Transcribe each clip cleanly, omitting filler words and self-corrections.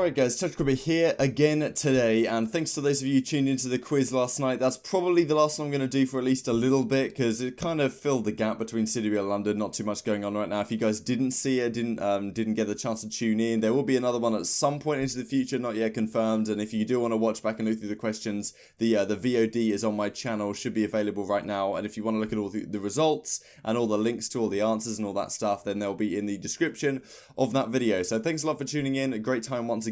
Alright guys, Technical here again today, and thanks to those of you who tuned into the quiz last night. That's probably the last one I'm going to do for at least a little bit, because it kind of filled the gap between CWL London. Not too much going on right now. If you guys didn't see it, didn't get the chance to tune in, there will be another one at some point into the future, not yet confirmed. And if you do want to watch back and look through the questions, the VOD is on my channel, should be available right now. And if you want to look at all the results and all the links to all the answers and all that stuff, then they'll be in the description of that video. So thanks a lot for tuning in. A great time once again.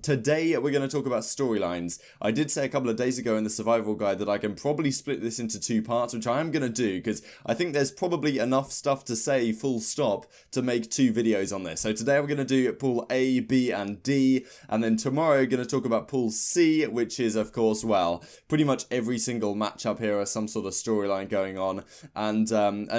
Today we're going to talk about storylines. I did say a couple of days ago in the survival guide that I can probably split this into two parts, which I am going to do because I think there's probably enough stuff to say full stop to make two videos on this. So today we're going to do pool A, B and D, and then tomorrow we're going to talk about pool C, which is of course, well, pretty much every single matchup here has some sort of storyline going on. And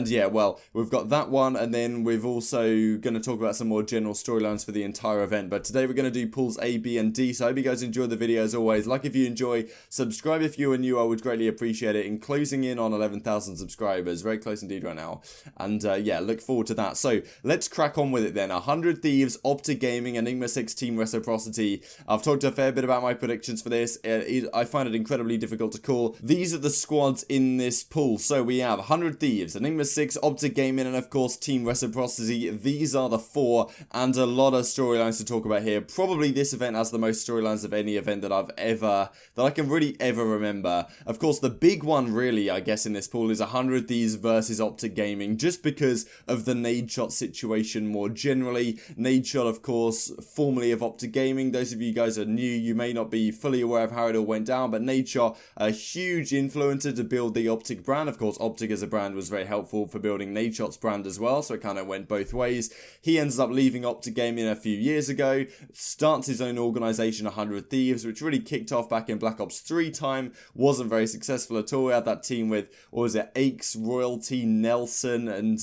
yeah, well, we've got that one, and then we've also going to talk about some more general storylines for the entire event. But today we're going to do pools A, B and D. So I hope you guys enjoyed the video as always. Like if you enjoy, subscribe if you are new, I would greatly appreciate it. In closing in on 11,000 subscribers, very close indeed right now. And yeah, look forward to that. So let's crack on with it then. 100 Thieves, Optic Gaming, Enigma 6 Team Reciprocity. I've talked a fair bit about my predictions for this. I find it incredibly difficult to call. These are the squads in this pool. So we have 100 Thieves, Enigma 6, Optic Gaming, and of course Team Reciprocity. These are the four, and a lot of storylines to talk about here. Probably this event has the most storylines of any event that I can really ever remember. Of course, the big one really, I guess, in this pool is 100 Thieves versus Optic Gaming, just because of the nade shot situation more generally. Nade shot, of course, formerly of Optic Gaming. Those of you guys are new, you may not be fully aware of how it all went down, but nade shot, a huge influencer to build the Optic brand. Of course, Optic as a brand was very helpful for building nade shot's brand as well, so it kind of went both ways. He ends up leaving Optic Gaming a few years ago, starts his own organization, 100 Thieves, which really kicked off back in Black Ops 3 time. Wasn't very successful at all. We had that team with, what was it, Aches, Royalty, Nelson, and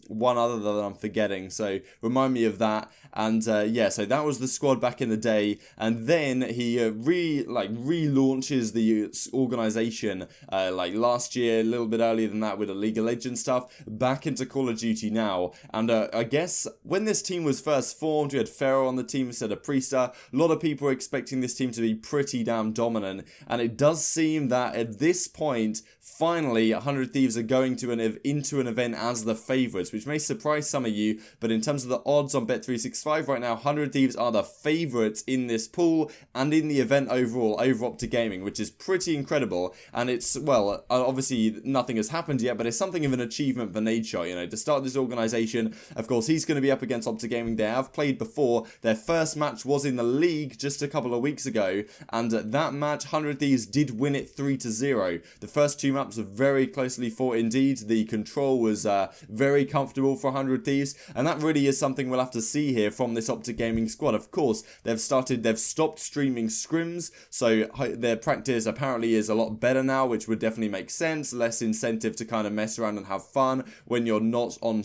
one other that I'm forgetting, so remind me of that. And yeah, so that was the squad back in the day, and then he relaunches the organization like last year, a little bit earlier than that, with the League of Legends stuff, back into Call of Duty now. And I guess when this team was first formed, we had Pharaoh on the team instead of Priester. A lot of people were expecting this team to be pretty damn dominant, and it does seem that at this point, finally, 100 Thieves are going to into an event as the favourites, which may surprise some of you, but in terms of the odds on Bet365 right now, 100 Thieves are the favourites in this pool and in the event overall over Optic Gaming, which is pretty incredible. And it's, well, obviously nothing has happened yet, but it's something of an achievement for Nadeshot, you know, to start this organisation. Of course, he's going to be up against Optic Gaming. They have played before. Their first match was in the league just a couple of weeks ago, and that match, 100 Thieves did win it 3-0. The first two maps were very closely fought indeed. The control was very comfortable for 100 Thieves, and that really is something we'll have to see here from this Optic Gaming squad. Of course, they've stopped streaming scrims, so their practice apparently is a lot better now, which would definitely make sense. Less incentive to kind of mess around and have fun when you're not on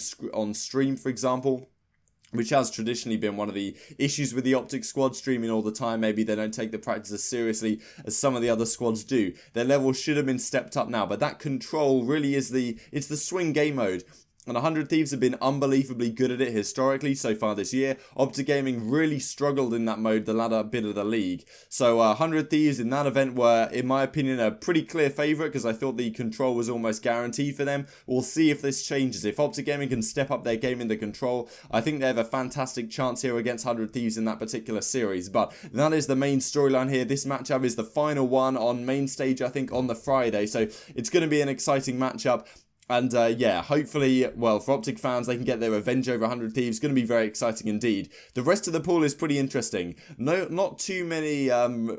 stream, for example, which has traditionally been one of the issues with the Optic squad, streaming all the time. Maybe they don't take the practice as seriously as some of the other squads do. Their level should have been stepped up now, but that control really is it's the swing game mode. And 100 Thieves have been unbelievably good at it historically so far this year. Optic Gaming really struggled in that mode the latter bit of the league. So 100 Thieves in that event were, in my opinion, a pretty clear favourite, because I thought the control was almost guaranteed for them. We'll see if this changes. If Optic Gaming can step up their game in the control, I think they have a fantastic chance here against 100 Thieves in that particular series. But that is the main storyline here. This matchup is the final one on main stage, I think, on the Friday. So it's going to be an exciting matchup. And yeah, hopefully, well, for Optic fans, they can get their revenge over 100 Thieves. Going to be very exciting indeed. The rest of the pool is pretty interesting. No, not too many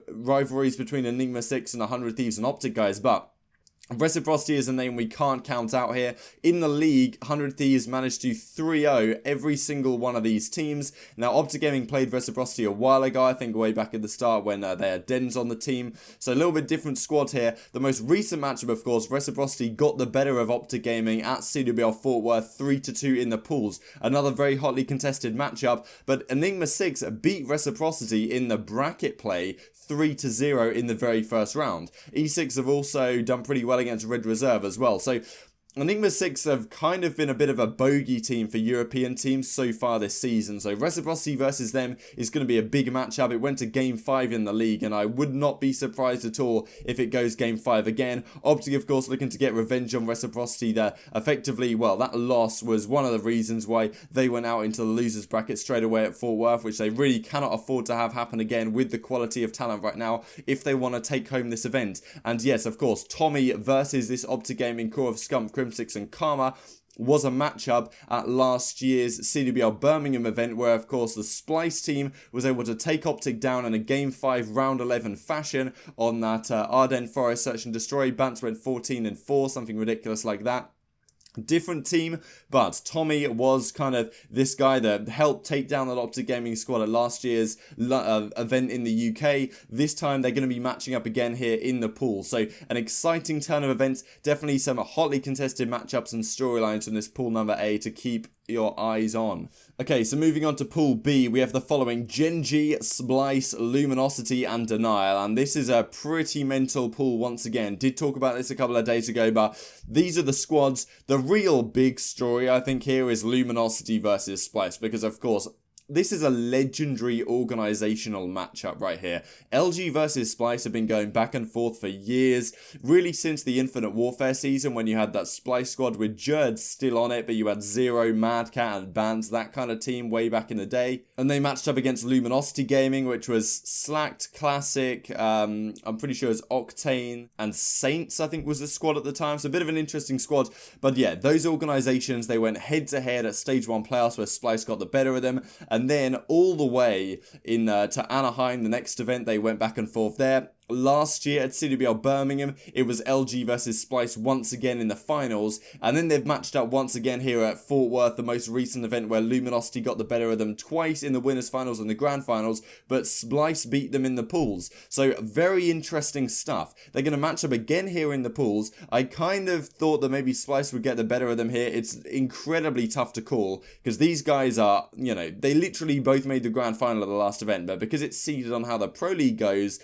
rivalries between Enigma 6 and 100 Thieves and Optic, guys, but Reciprocity is a name we can't count out here. In the league, 100 Thieves managed to 3-0 every single one of these teams. Now, Optic Gaming played Reciprocity a while ago, I think way back at the start when they had Dens on the team. So a little bit different squad here. The most recent matchup, of course, Reciprocity got the better of Optic Gaming at CWL Fort Worth 3-2 in the pools. Another very hotly contested matchup, but Enigma 6 beat Reciprocity in the bracket play 3-0 in the very first round. E6 have also done pretty well against Red Reserve as well. So Enigma 6 have kind of been a bit of a bogey team for European teams so far this season, so Reciprocity versus them is going to be a big matchup. It went to Game 5 in the league, and I would not be surprised at all if it goes Game 5 again. Optic, of course, looking to get revenge on Reciprocity there. Effectively, well, that loss was one of the reasons why they went out into the losers bracket straight away at Fort Worth, which they really cannot afford to have happen again with the quality of talent right now if they want to take home this event. And yes, of course, Tommy versus this Optic Gaming core of Scump, Crimsix and Karma was a matchup at last year's CWL Birmingham event, where of course the Splice team was able to take Optic down in a Game 5 round 11 fashion on that Ardennes Forest Search and Destroy. Bants went 14-4, something ridiculous like that. Different team, but Tommy was kind of this guy that helped take down the Optic Gaming squad at last year's event in the UK. This time they're going to be matching up again here in the pool. So an exciting turn of events, definitely some hotly contested matchups and storylines from this pool number A to keep your eyes on. Okay, so moving on to Pool B, we have the following: Gen G, Splice, Luminosity, and Denial. And this is a pretty mental pool once again. Did talk about this a couple of days ago, but these are the squads. The real big story, I think, here is Luminosity versus Splice, because, of course, this is a legendary organizational matchup right here. LG versus Splice have been going back and forth for years, really since the Infinite Warfare season, when you had that Splice squad with Jerd still on it, but you had Zero, Madcat, and Bans, that kind of team way back in the day. And they matched up against Luminosity Gaming, which was Slacked, Classic, I'm pretty sure it was Octane, and Saints, I think, was the squad at the time. So a bit of an interesting squad. But yeah, those organizations, they went head to head at Stage 1 playoffs where Splice got the better of them. And then all the way in to Anaheim, the next event, they went back and forth there. Last year at CWL Birmingham, it was LG versus Splice once again in the finals, and then they've matched up once again here at Fort Worth, the most recent event where Luminosity got the better of them twice in the winners finals and the grand finals, but Splice beat them in the pools. So very interesting stuff. They're going to match up again here in the pools. I kind of thought that maybe Splice would get the better of them here. It's incredibly tough to call, because these guys are, you know, they literally both made the grand final of the last event, but because it's seeded on how the Pro League goes,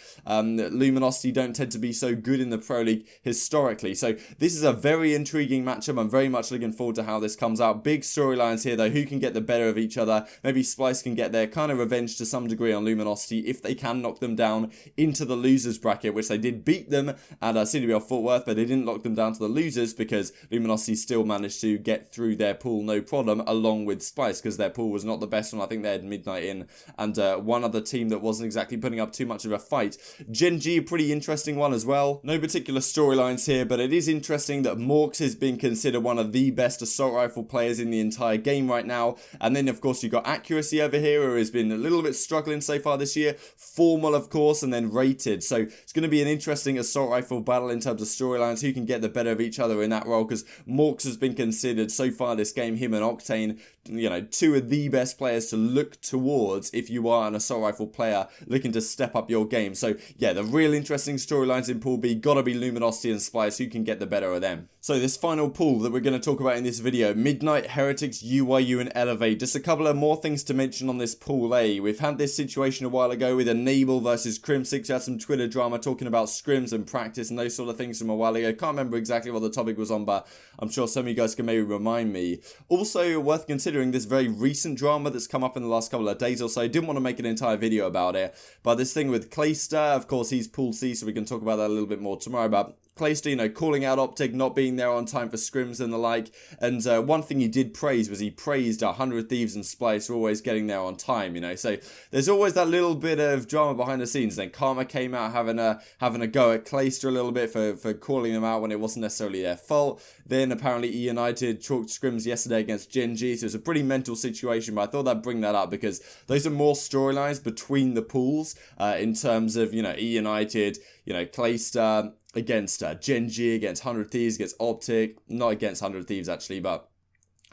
Luminosity don't tend to be so good in the Pro League historically. So this is a very intriguing matchup. I'm very much looking forward to how this comes out. Big storylines here though. Who can get the better of each other? Maybe Splice can get their kind of revenge to some degree on Luminosity if they can knock them down into the losers bracket, which they did beat them at CWL Fort Worth, but they didn't lock them down to the losers because Luminosity still managed to get through their pool no problem, along with Splice, because their pool was not the best one. I think they had Midnight in and one other team that wasn't exactly putting up too much of a fight. Gen G, a pretty interesting one as well. No particular storylines here, but it is interesting that Morks is being considered one of the best assault rifle players in the entire game right now. And then, of course, you've got Accuracy over here, who has been a little bit struggling so far this year. Formal, of course, and then Rated. So it's going to be an interesting assault rifle battle in terms of storylines. Who can get the better of each other in that role? Because Morks has been considered so far this game, him and Octane, you know, two of the best players to look towards if you are an assault rifle player looking to step up your game. So yeah, the real interesting storylines in Pool B gotta be Luminosity and Splice. Who can get the better of them? So this final pool that we're going to talk about in this video: Midnight, Heretics, UYU and Elevate. Just a couple of more things to mention on this Pool A. We've had this situation a while ago with Enable versus Crimsix. We had some Twitter drama talking about scrims and practice and those sort of things from a while ago. Can't remember exactly what the topic was on, but I'm sure some of you guys can maybe remind me. Also worth considering this very recent drama that's come up in the last couple of days or so. I didn't want to make an entire video about it, but this thing with Clayster, of course he's Pool C, so we can talk about that a little bit more tomorrow. But Clayster, you know, calling out Optic, not being there on time for scrims and the like. And one thing he did praise was he praised 100 Thieves and Splice for always getting there on time, you know. So there's always that little bit of drama behind the scenes. Then Karma came out having a go at Clayster a little bit for calling them out when it wasn't necessarily their fault. Then apparently E United chalked scrims yesterday against Gen G, so it's a pretty mental situation, but I thought I'd bring that up because those are more storylines between the pools in terms of, you know, E United, you know, Clayster against Gen G, against 100 Thieves, against Optic, not against 100 Thieves actually, but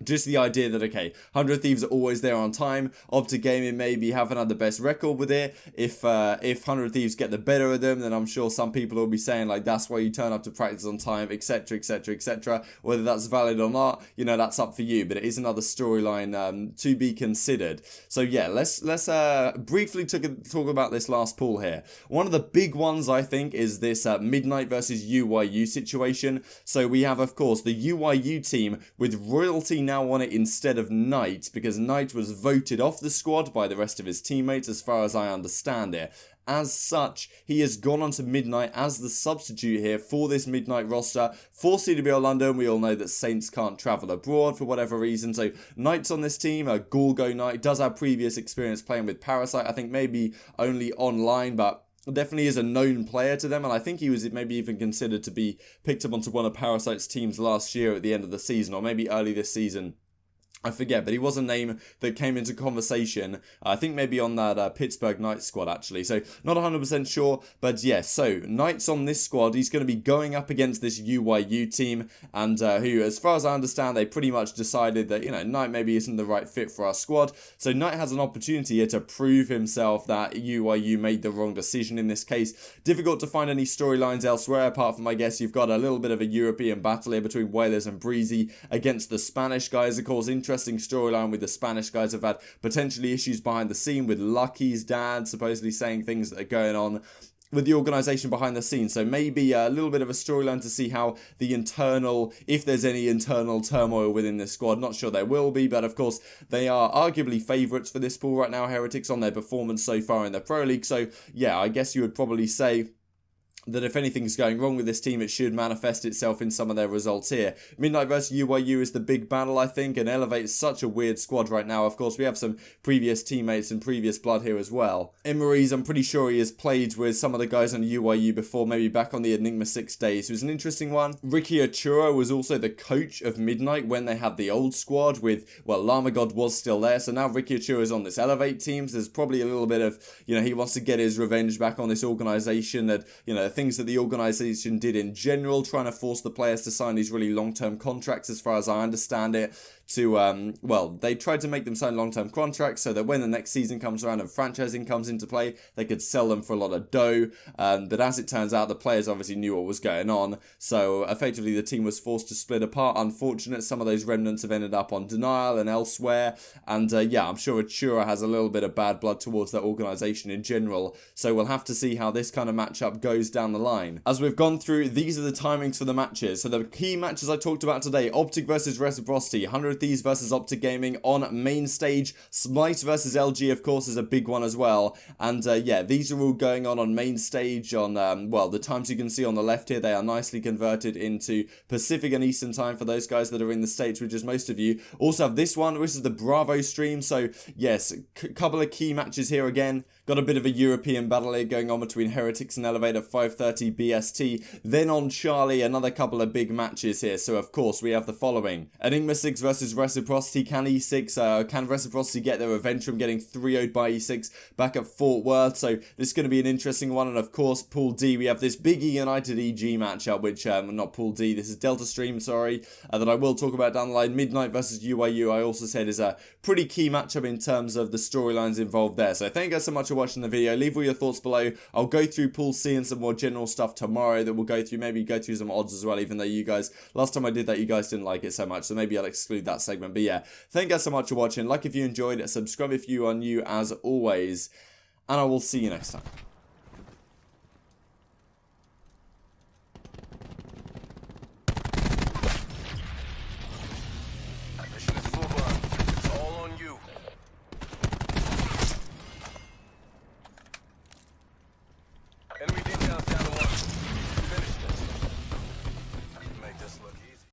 Just the idea that, okay, 100 Thieves are always there on time. Optic Gaming maybe haven't had the best record with it. If 100 Thieves get the better of them, then I'm sure some people will be saying, like, that's why you turn up to practice on time, etc, etc, etc. Whether that's valid or not, you know, that's up for you. But it is another storyline to be considered. So, yeah, let's briefly talk about this last pool here. One of the big ones, I think, is this Midnight versus UYU situation. So we have, of course, the UYU team with Royalty now on it instead of Knight, because Knight was voted off the squad by the rest of his teammates as far as I understand it. As such, he has gone on to Midnight as the substitute here for this Midnight roster. For CWL London, we all know that Saints can't travel abroad for whatever reason, so Knight's on this team. Gorgo Knight does have previous experience playing with Parasite, I think maybe only online, but definitely is a known player to them, and I think he was maybe even considered to be picked up onto one of Parasite's teams last year at the end of the season, or maybe early this season. I forget, but he was a name that came into conversation, I think maybe on that Pittsburgh Knights squad, actually. So, not 100% sure, but yes, so Knights on this squad. He's going to be going up against this UYU team, and who, as far as I understand, they pretty much decided that, you know, Knight maybe isn't the right fit for our squad. So, Knight has an opportunity here to prove himself that UYU made the wrong decision in this case. Difficult to find any storylines elsewhere, apart from, I guess, you've got a little bit of a European battle here between Whalers and Breezy against the Spanish guys, of course. Interesting storyline with the Spanish guys have had potentially issues behind the scene with Lucky's dad supposedly saying things that are going on with the organisation behind the scenes. So maybe a little bit of a storyline to see how the internal, if there's any internal turmoil within this squad. Not sure there will be, but of course they are arguably favourites for this pool right now, Heretics, on their performance so far in the Pro League. So yeah, I guess you would probably say that if anything's going wrong with this team, it should manifest itself in some of their results here. Midnight versus UYU is the big battle, I think, and elevates such a weird squad right now. Of course, we have some previous teammates and previous blood here as well. Emery's, I'm pretty sure he has played with some of the guys on UYU before, maybe back on the Enigma 6 days. It was an interesting one. Ricky Achura was also the coach of Midnight when they had the old squad with, well, Llama God was still there, so now Ricky Achura is on this Elevate team, so there's probably a little bit of, you know, he wants to get his revenge back on this organisation that, you know, things that the organisation did in general, trying to force the players to sign these really long-term contracts, as far as I understand it, to, well, they tried to make them sign long-term contracts so that when the next season comes around and franchising comes into play, they could sell them for a lot of dough, but as it turns out, the players obviously knew what was going on, so effectively the team was forced to split apart. Unfortunate, some of those remnants have ended up on Denial and elsewhere, and yeah, I'm sure Achura has a little bit of bad blood towards that organisation in general, so we'll have to see how this kind of matchup goes down the line. As we've gone through, these are the timings for the matches. So the key matches I talked about today: Optic versus Reciprocity, 100 Thieves versus Optic Gaming on main stage, Splice versus LG, of course, is a big one as well. And yeah, these are all going on main stage on, well, the times you can see on the left here, they are nicely converted into Pacific and Eastern time for those guys that are in the States, which is most of you. Also have this one, which is the Bravo stream. So yes, couple of key matches here again. Got a bit of a European battle here going on between Heretics and Elevate at 5:30 BST. Then on Charlie, another couple of big matches here. So of course we have the following: Enigma 6 versus Reciprocity. Can E6, can Reciprocity get their revenge from getting 3-0'd by E6 back at Fort Worth? So this is going to be an interesting one. And of course, Pool D, we have this big E United EG matchup, which, not Pool D, this is Delta Stream, sorry, that I will talk about down the line. Midnight versus UYU, I also said, is a pretty key matchup in terms of the storylines involved there. So thank you guys so much for watching the video. Leave all your thoughts below. I'll go through Pool C and some more general stuff tomorrow that we'll go through, maybe go through some odds as well, even though you guys, last time I did that, you guys didn't like it so much, so maybe I'll exclude that segment. But yeah, thank you guys so much for watching. Like if you enjoyed it, subscribe if you are new as always, and I will see you next time.